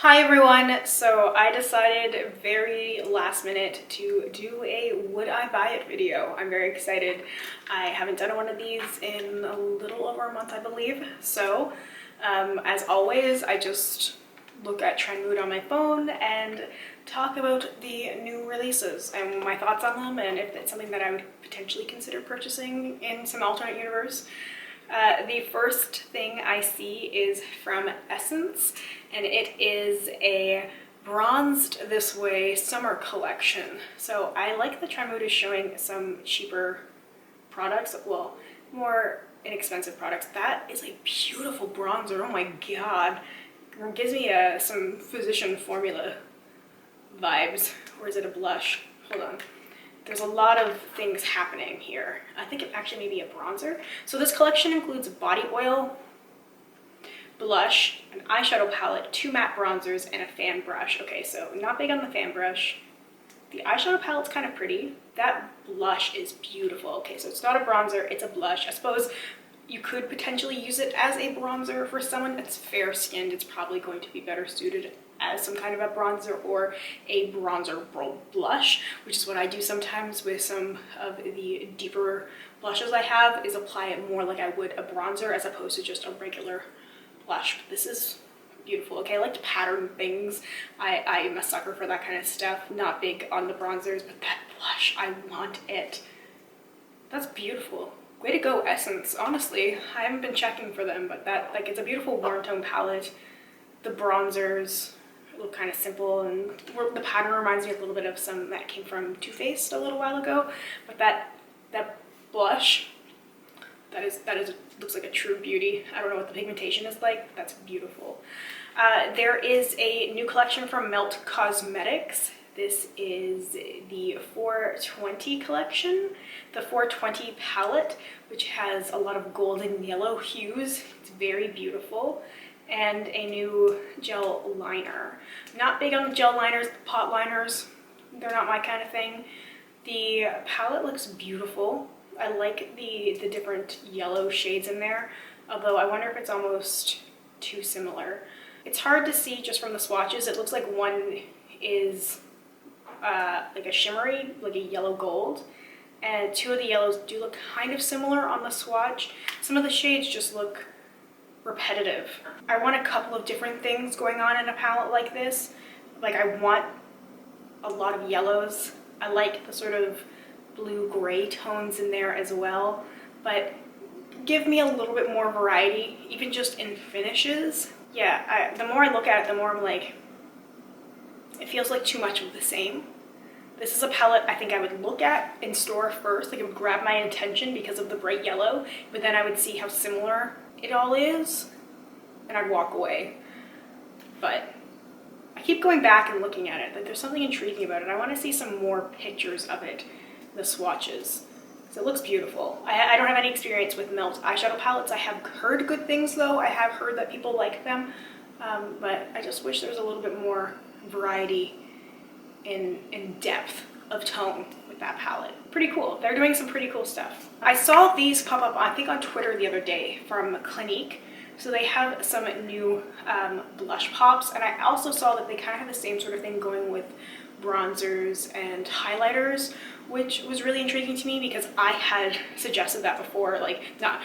Hi everyone! So I decided very last minute to do a would I buy it video. I'm very excited. I haven't done one of these in a little over a month, I believe. So as always, I just look at Trendmood on my phone and talk about the new releases and my thoughts on them, and if it's something that I would potentially consider purchasing in some alternate universe. The first thing I see is from Essence, and it is a bronzed this way summer collection. So I like that Trendmood is showing some cheaper products, well, more inexpensive products. That is a beautiful bronzer, oh my god. It gives me some Physician Formula vibes. Or is it a blush? Hold on. There's a lot of things happening here. I think it actually may be a bronzer. So this collection includes body oil, blush, an eyeshadow palette, 2 matte bronzers, and a fan brush. Okay, so not big on the fan brush. The eyeshadow palette's kind of pretty. That blush is beautiful. Okay, so it's not a bronzer, it's a blush. I suppose you could potentially use it as a bronzer for someone that's fair-skinned. It's probably going to be better suited as some kind of a bronzer or a bronzer blush, which is what I do sometimes with some of the deeper blushes I have, is apply it more like I would a bronzer as opposed to just a regular blush. But this is beautiful. Okay, I like to pattern things. I'm a sucker for that kind of stuff. Not big on the bronzers, but that blush, I want it. That's beautiful. Way to go, Essence. Honestly, I haven't been checking for them, but that, like, it's a beautiful warm tone palette. The bronzers look kind of simple, and the pattern reminds me a little bit of some that came from Too Faced a little while ago. But that blush, that looks like a true beauty. I don't know what the pigmentation is like, but that's beautiful. There is a new collection from Nabla Cosmetics. This is the 420 collection, the 420 palette, which has a lot of golden yellow hues. It's very beautiful. And a new gel liner. Not big on the gel liners, the pot liners, they're not my kind of thing. The palette looks beautiful. I like the different yellow shades in there, although I wonder if it's almost too similar. It's hard to see just from the swatches. It looks like one is like a shimmery, like a yellow gold, and 2 of the yellows do look kind of similar on the swatch. Some of the shades just look repetitive. I want a couple of different things going on in a palette like this. Like, I want a lot of yellows. I like the sort of blue-gray tones in there as well, but give me a little bit more variety, even just in finishes. Yeah, the more I look at it, the more I'm like, it feels like too much of the same. This is a palette I think I would look at in store first, like it would grab my attention because of the bright yellow, but then I would see how similar it all is, and I'd walk away. But I keep going back and looking at it. Like, there's something intriguing about it. I want to see some more pictures of it, the swatches. So it looks beautiful. I don't have any experience with Melt eyeshadow palettes. I have heard good things though. I have heard that people like them, but I just wish there was a little bit more variety in depth of tone with that palette. Pretty cool. They're doing some pretty cool stuff. I saw these pop up, I think, on Twitter the other day from Clinique. So they have some new blush pops, and I also saw that they kind of have the same sort of thing going with bronzers and highlighters, which was really intriguing to me because I had suggested that before. Like, not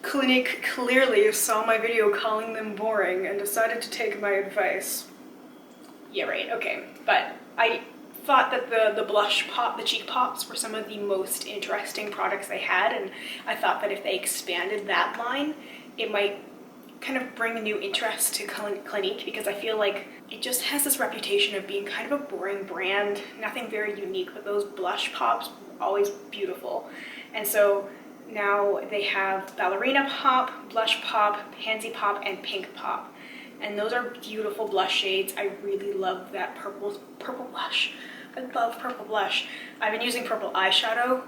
Clinique clearly saw my video calling them boring and decided to take my advice. Yeah, right, okay. But I thought that the blush pop, the cheek pops, were some of the most interesting products they had, and I thought that if they expanded that line, it might kind of bring a new interest to Clinique, because I feel like it just has this reputation of being kind of a boring brand, nothing very unique, but those blush pops were always beautiful. And so now they have Ballerina Pop, Blush Pop, Pansy Pop, and Pink Pop. And those are beautiful blush shades. I really love that purple blush. I love purple blush. I've been using purple eyeshadow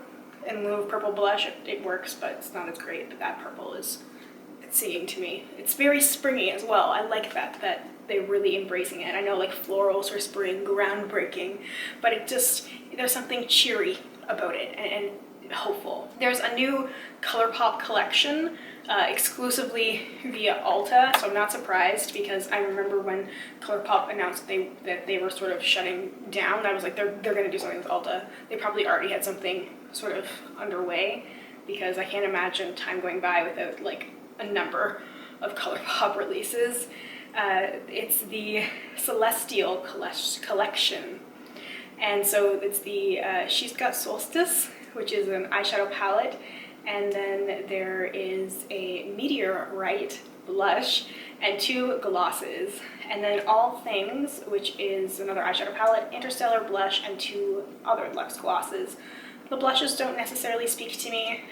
in lieu of purple blush. It works, but it's not as great. But that purple is, it's singing to me. It's very springy as well. I like that they're really embracing it. I know, like, florals for spring, groundbreaking, but it just, there's something cheery about it. And hopeful. There's a new Colourpop collection exclusively via Ulta, so I'm not surprised, because I remember when Colourpop announced that they were sort of shutting down, I was like, they're going to do something with Ulta. They probably already had something sort of underway, because I can't imagine time going by without like a number of Colourpop releases. It's the Celestial collection, and so it's the She's Got Solstice, which is an eyeshadow palette, and then there is a Meteorite blush and 2 glosses, and then All Things, which is another eyeshadow palette, Interstellar blush, and 2 other luxe glosses. The blushes don't necessarily speak to me.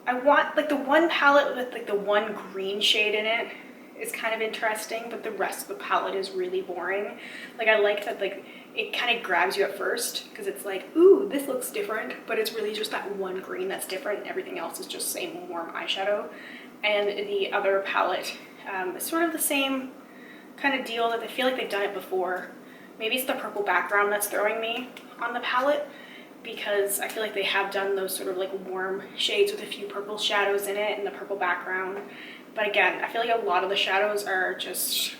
I want like the one palette with like the one green shade in it is kind of interesting, but the rest of the palette is really boring. Like I like that like it kind of grabs you at first because it's like, ooh, this looks different, but it's really just that one green that's different. Everything else is just same warm eyeshadow. And the other palette is sort of the same kind of deal, that I feel like they've done it before. Maybe it's the purple background that's throwing me on the palette, because I feel like they have done those sort of like warm shades with a few purple shadows in it and the purple background. But again, I feel like a lot of the shadows are just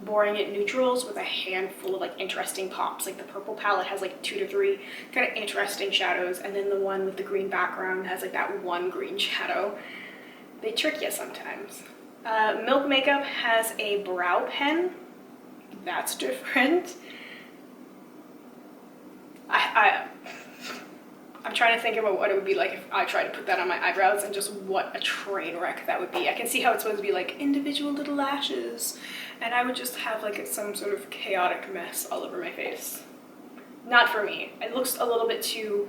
boring at neutrals with a handful of like interesting pops. Like the purple palette has like 2 to 3 kind of interesting shadows, and then the one with the green background has like that one green shadow. They trick you sometimes. Milk Makeup has a brow pen. That's different. I'm trying to think about what it would be like if I tried to put that on my eyebrows, and just what a train wreck that would be. I can see how it's supposed to be like individual little lashes, and I would just have like some sort of chaotic mess all over my face. Not for me. It looks a little bit too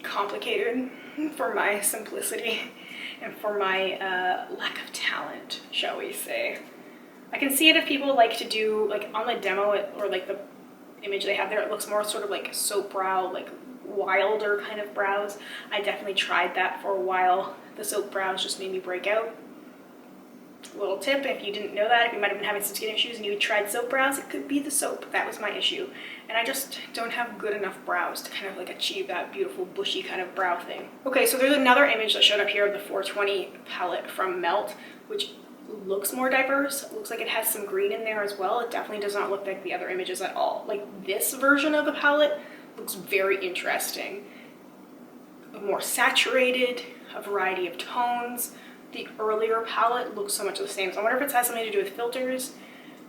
complicated for my simplicity and for my lack of talent, shall we say. I can see it if people like to do like on the demo or like the image they have there, it looks more sort of like soap brow, like wilder kind of brows. I definitely tried that for a while. The soap brows just made me break out. Little tip, if you didn't know that, if you might have been having some skin issues and you tried soap brows, it could be the soap. That was my issue. And I just don't have good enough brows to kind of like achieve that beautiful bushy kind of brow thing. Okay, so there's another image that showed up here of the 420 palette from Melt, which looks more diverse. It looks like it has some green in there as well. It definitely does not look like the other images at all. Like this version of the palette looks very interesting. More saturated, a variety of tones. The earlier palette looks so much the same. So I wonder if it has something to do with filters.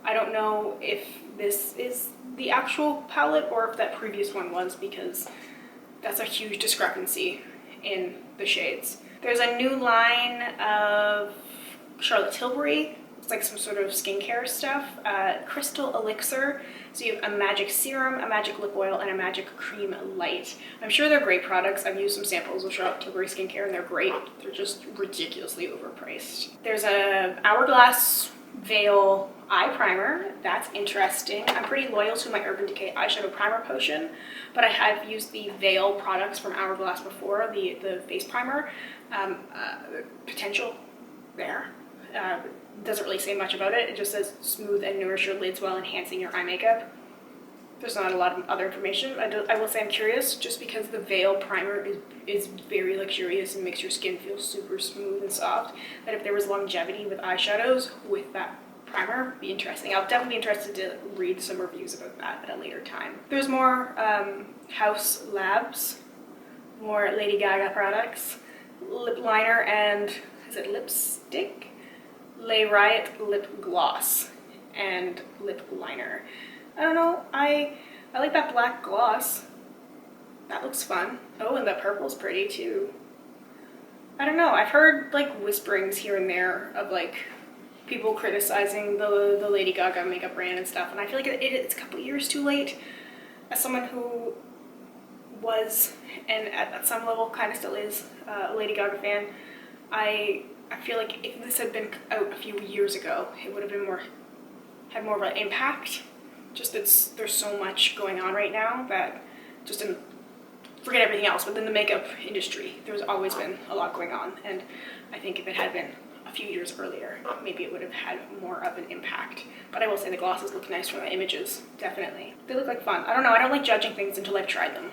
I don't know if this is the actual palette or if that previous one was, because that's a huge discrepancy in the shades. There's a new line of Charlotte Tilbury. It's like some sort of skincare stuff. Crystal Elixir. So you have a magic serum, a magic lip oil, and a magic cream light. I'm sure they're great products. I've used some samples of Charlotte Tilbury skincare and they're great. They're just ridiculously overpriced. There's a Hourglass Veil eye primer. That's interesting. I'm pretty loyal to my Urban Decay eyeshadow primer potion, but I have used the Veil products from Hourglass before, the face primer. Potential there. Doesn't really say much about it. It just says smooth and nourish your lids while enhancing your eye makeup. There's not a lot of other information. I will say I'm curious, just because the Veil primer is very luxurious and makes your skin feel super smooth and soft, that if there was longevity with eyeshadows with that primer, it'd be interesting. I'll definitely be interested to read some reviews about that at a later time. There's more Haus Labs, more Lady Gaga products, lip liner and, is it lipstick? Lay Riot lip gloss and lip liner. I don't know, I like that black gloss. That looks fun. Oh, and the purple's pretty too. I don't know, I've heard like whisperings here and there of like people criticizing the Lady Gaga makeup brand and stuff, and I feel like it's a couple years too late. As someone who was, and at some level kind of still is, a Lady Gaga fan, I feel like if this had been out a few years ago, it would have been had more of an impact. Just there's so much going on right now that just forget everything else, but in the makeup industry, there's always been a lot going on. And I think if it had been a few years earlier, maybe it would have had more of an impact. But I will say the glosses look nice from the images, definitely. They look like fun. I don't know, I don't like judging things until I've tried them.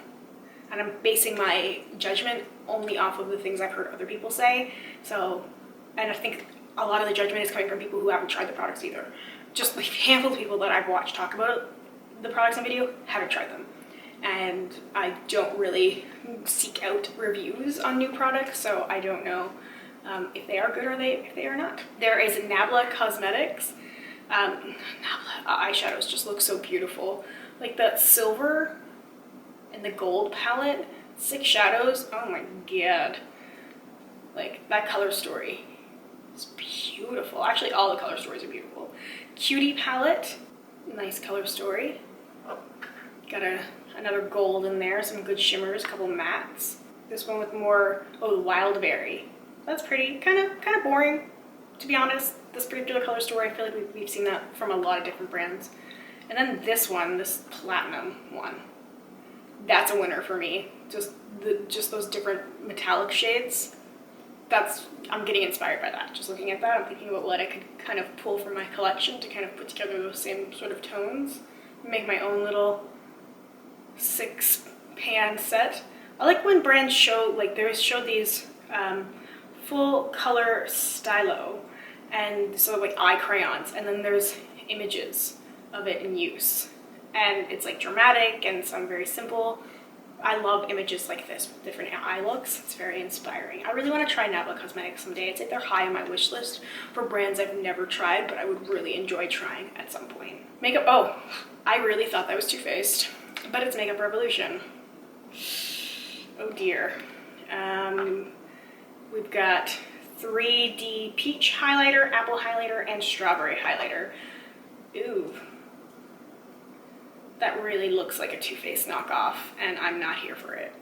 and I'm basing my judgment only off of the things I've heard other people say. So, and I think a lot of the judgment is coming from people who haven't tried the products either. Just the handful of people that I've watched talk about the products in video haven't tried them. And I don't really seek out reviews on new products, so I don't know if they are good or if they are not. There is Nabla Cosmetics. Nabla eyeshadows just look so beautiful. Like that silver and the gold palette, 6 shadows, oh my god. Like that color story is beautiful. Actually, all the color stories are beautiful. Cutie palette, nice color story. Got another gold in there, some good shimmers, a couple mattes. This one with more, wild berry. That's pretty, kind of boring, to be honest. This particular color story, I feel like we've seen that from a lot of different brands. And then this one, this platinum one, that's a winner for me. Just those different metallic shades. I'm getting inspired by that. Just looking at that, I'm thinking about what I could kind of pull from my collection to kind of put together those same sort of tones. Make my own little 6-pan set. I like when brands show, like they show these full color stylo, and so like eye crayons, and then there's images of it in use. And it's like dramatic and some very simple. I love images like this with different eye looks. It's very inspiring. I really want to try Nabla Cosmetics someday. I'd say they're high on my wish list for brands I've never tried, but I would really enjoy trying at some point. Makeup, I really thought that was Too Faced, but it's Makeup Revolution. Oh dear. We've got 3D Peach Highlighter, Apple Highlighter, and Strawberry Highlighter. Ooh. That really looks like a Too Faced knockoff, and I'm not here for it.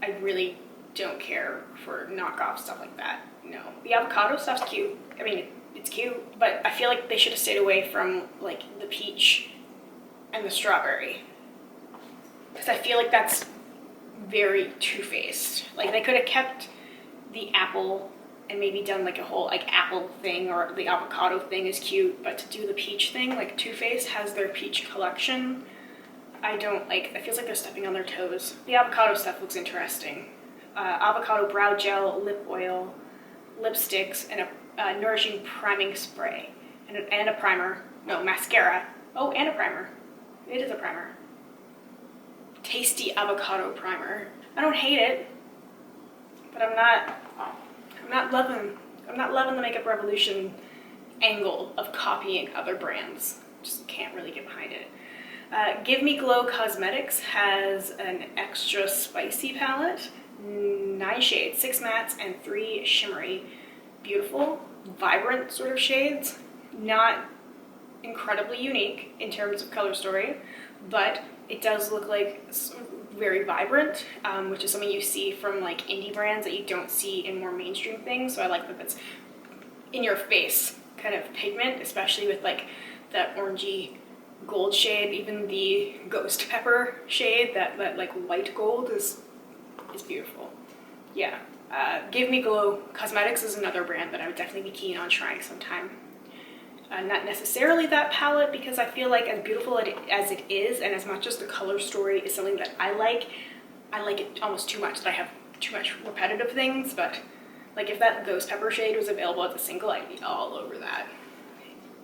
I really don't care for knockoff stuff like that. No. The avocado stuff's cute. I mean, it's cute, but I feel like they should have stayed away from like the peach and the strawberry, because I feel like that's very Too Faced. Like they could have kept the apple and maybe done like a whole like apple thing, or the avocado thing is cute, but to do the peach thing, like Too Faced has their peach collection. I don't like, it feels like they're stepping on their toes. The avocado stuff looks interesting. Avocado brow gel, lip oil, lipsticks, and a nourishing priming spray. And a primer. No, mascara. Oh, and a primer. It is a primer. Tasty avocado primer. I don't hate it, but I'm not loving the Makeup Revolution angle of copying other brands. Just can't really get behind it. Give Me Glow Cosmetics has an extra spicy palette, 9 shades, 6 mattes and 3 shimmery. Beautiful, vibrant sort of shades. Not incredibly unique in terms of color story, but it does look like very vibrant, which is something you see from like indie brands that you don't see in more mainstream things. So I like that it's in your face kind of pigment, especially with like that orangey gold shade. Even the ghost pepper shade, that like white gold is beautiful. Yeah. Give Me Glow Cosmetics is another brand that I would definitely be keen on trying sometime. Not necessarily that palette, because I feel like as beautiful as it is, and as much as the color story is something that I like it almost too much, that I have too much repetitive things. But like if that ghost pepper shade was available as a single, I'd be all over that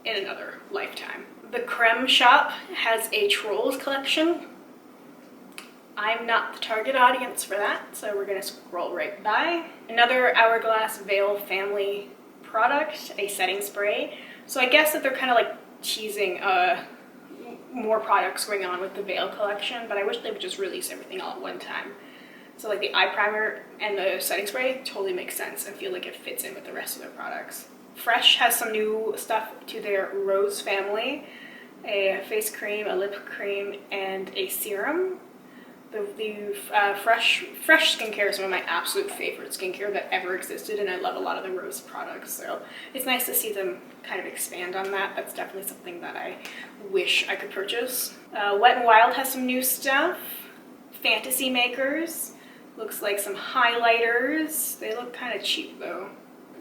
in another lifetime. The Creme Shop has a Trolls collection. I'm not the target audience for that, so we're gonna scroll right by. Another Hourglass Veil family product, a setting spray. So I guess that they're kind of like teasing more products going on with the Veil collection, but I wish they would just release everything all at one time. So like the eye primer and the setting spray totally makes sense. I feel like it fits in with the rest of their products. Fresh has some new stuff to their Rose family, a face cream, a lip cream, and a serum. The Fresh skincare is one of my absolute favorite skincare that ever existed, and I love a lot of the Rose products, so it's nice to see them kind of expand on that. That's definitely something that I wish I could purchase. Wet n Wild has some new stuff. Fantasy Makers looks like some highlighters. They look kind of cheap though.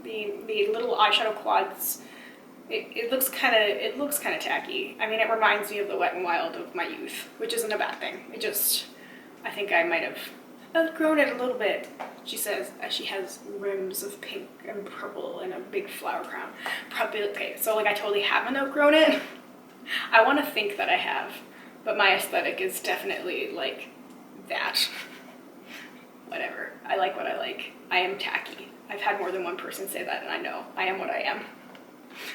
The little eyeshadow quads, it looks kind of tacky. I mean, it reminds me of the Wet n Wild of my youth, which isn't a bad thing. I think I might have outgrown it a little bit, she says, as she has rims of pink and purple and a big flower crown. Probably, okay, so like I totally haven't outgrown it. I want to think that I have, but my aesthetic is definitely like that. Whatever, I like what I like. I am tacky. I've had more than one person say that, and I know I am what I am.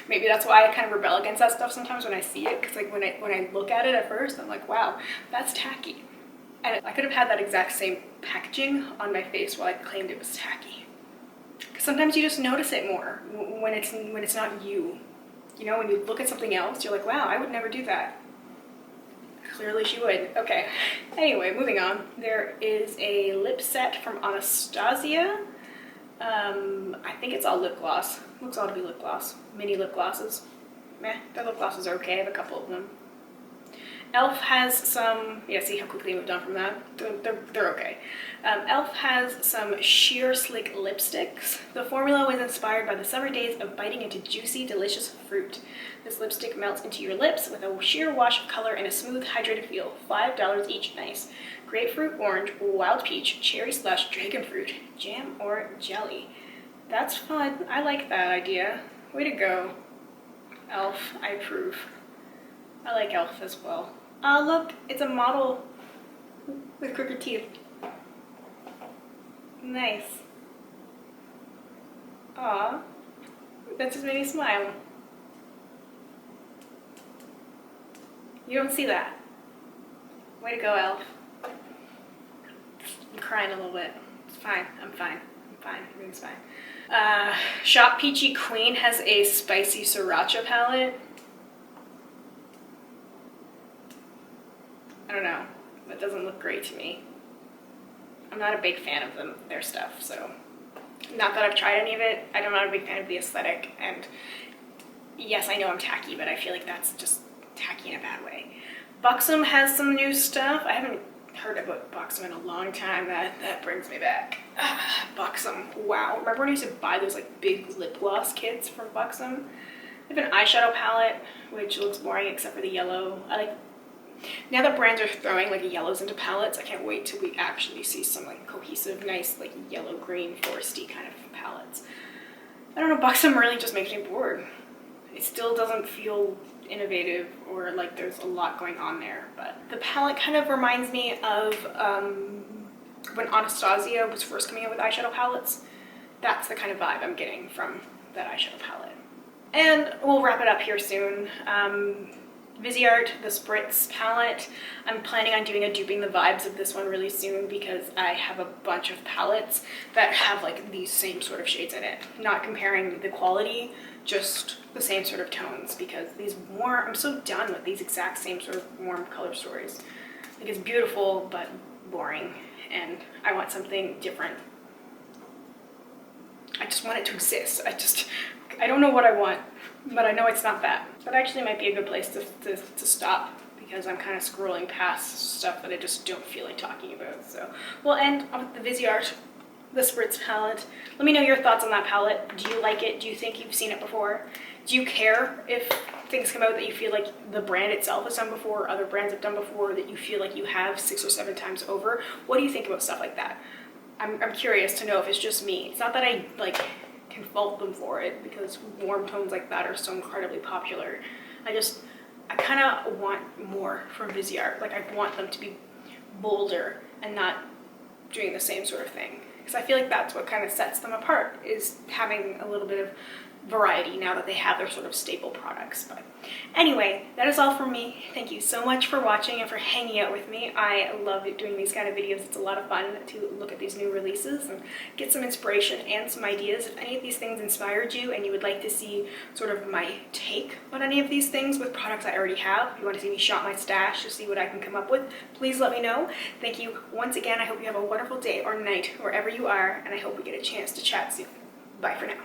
Maybe that's why I kind of rebel against that stuff sometimes when I see it, because like when I look at it at first, I'm like, wow, that's tacky. And I could have had that exact same packaging on my face while I claimed it was tacky. Because sometimes you just notice it more when it's not you. You know, when you look at something else, you're like, wow, I would never do that. Clearly she would. Okay. Anyway, moving on. There is a lip set from Anastasia. I think it's all lip gloss. Looks all to be lip gloss. Mini lip glosses. Meh, their lip glosses are okay. I have a couple of them. Elle has some, yeah, see how quickly I moved on from that? They're okay. Elle has some sheer slick lipsticks. The formula was inspired by the summer days of biting into juicy, delicious fruit. This lipstick melts into your lips with a sheer wash of color and a smooth, hydrated feel. $5 each. Nice. Grapefruit, orange, wild peach, cherry slush, dragon fruit, jam, or jelly. That's fun. I like that idea. Way to go, Elle. I approve. I like Elle as well. Look, it's a model with crooked teeth. Nice. Aw, that just made me smile. You don't see that. Way to go, Elle. I'm crying a little bit. It's fine. I'm fine. I'm fine. Everything's fine. Shop Peachy Queen has a spicy sriracha palette. I don't know. That doesn't look great to me. I'm not a big fan of their stuff, so not that I've tried any of it. I'm not a big fan of the aesthetic, and yes, I know I'm tacky, but I feel like that's just tacky in a bad way. Buxom has some new stuff. I haven't heard about Buxom in a long time. That brings me back. Buxom, wow. Remember when I used to buy those like big lip gloss kits from Buxom? They have an eyeshadow palette, which looks boring except for the yellow. Now that brands are throwing like yellows into palettes, I can't wait till we actually see some like cohesive, nice like yellow, green, foresty kind of palettes. I don't know, Buxom really just makes me bored. It still doesn't feel innovative or like there's a lot going on there, but the palette kind of reminds me of when Anastasia was first coming out with eyeshadow palettes. That's the kind of vibe I'm getting from that eyeshadow palette. And we'll wrap it up here soon. Viseart, the Spritz palette. I'm planning on doing a duping the vibes of this one really soon because I have a bunch of palettes that have like these same sort of shades in it. Not comparing the quality, just the same sort of tones, because these warm, I'm so done with these exact same sort of warm color stories. Like it's beautiful, but boring, and I want something different. I just want it to exist. I don't know what I want, but I know it's not that. That actually might be a good place to stop, because I'm kind of scrolling past stuff that I just don't feel like talking about. So we'll end with the Viseart, the Spritz palette. Let me know your thoughts on that palette. Do you like it? Do you think you've seen it before? Do you care if things come out that you feel like the brand itself has done before, or other brands have done before, that you feel like you have 6 or 7 times over? What do you think about stuff like that? I'm curious to know if it's just me. It's not that I like can fault them for it, because warm tones like that are so incredibly popular. I kind of want more from Viseart. Like I want them to be bolder and not doing the same sort of thing, because I feel like that's what kind of sets them apart, is having a little bit of variety now that they have their sort of staple products. But anyway, that is all from me. Thank you so much for watching and for hanging out with me. I love doing these kind of videos. It's a lot of fun to look at these new releases and get some inspiration and some ideas. If any of these things inspired you and you would like to see sort of my take on any of these things with products I already have, if you want to see me shop my stash to see what I can come up with, please let me know. Thank you once again. I hope you have a wonderful day or night wherever you are, and I hope we get a chance to chat soon. Bye for now.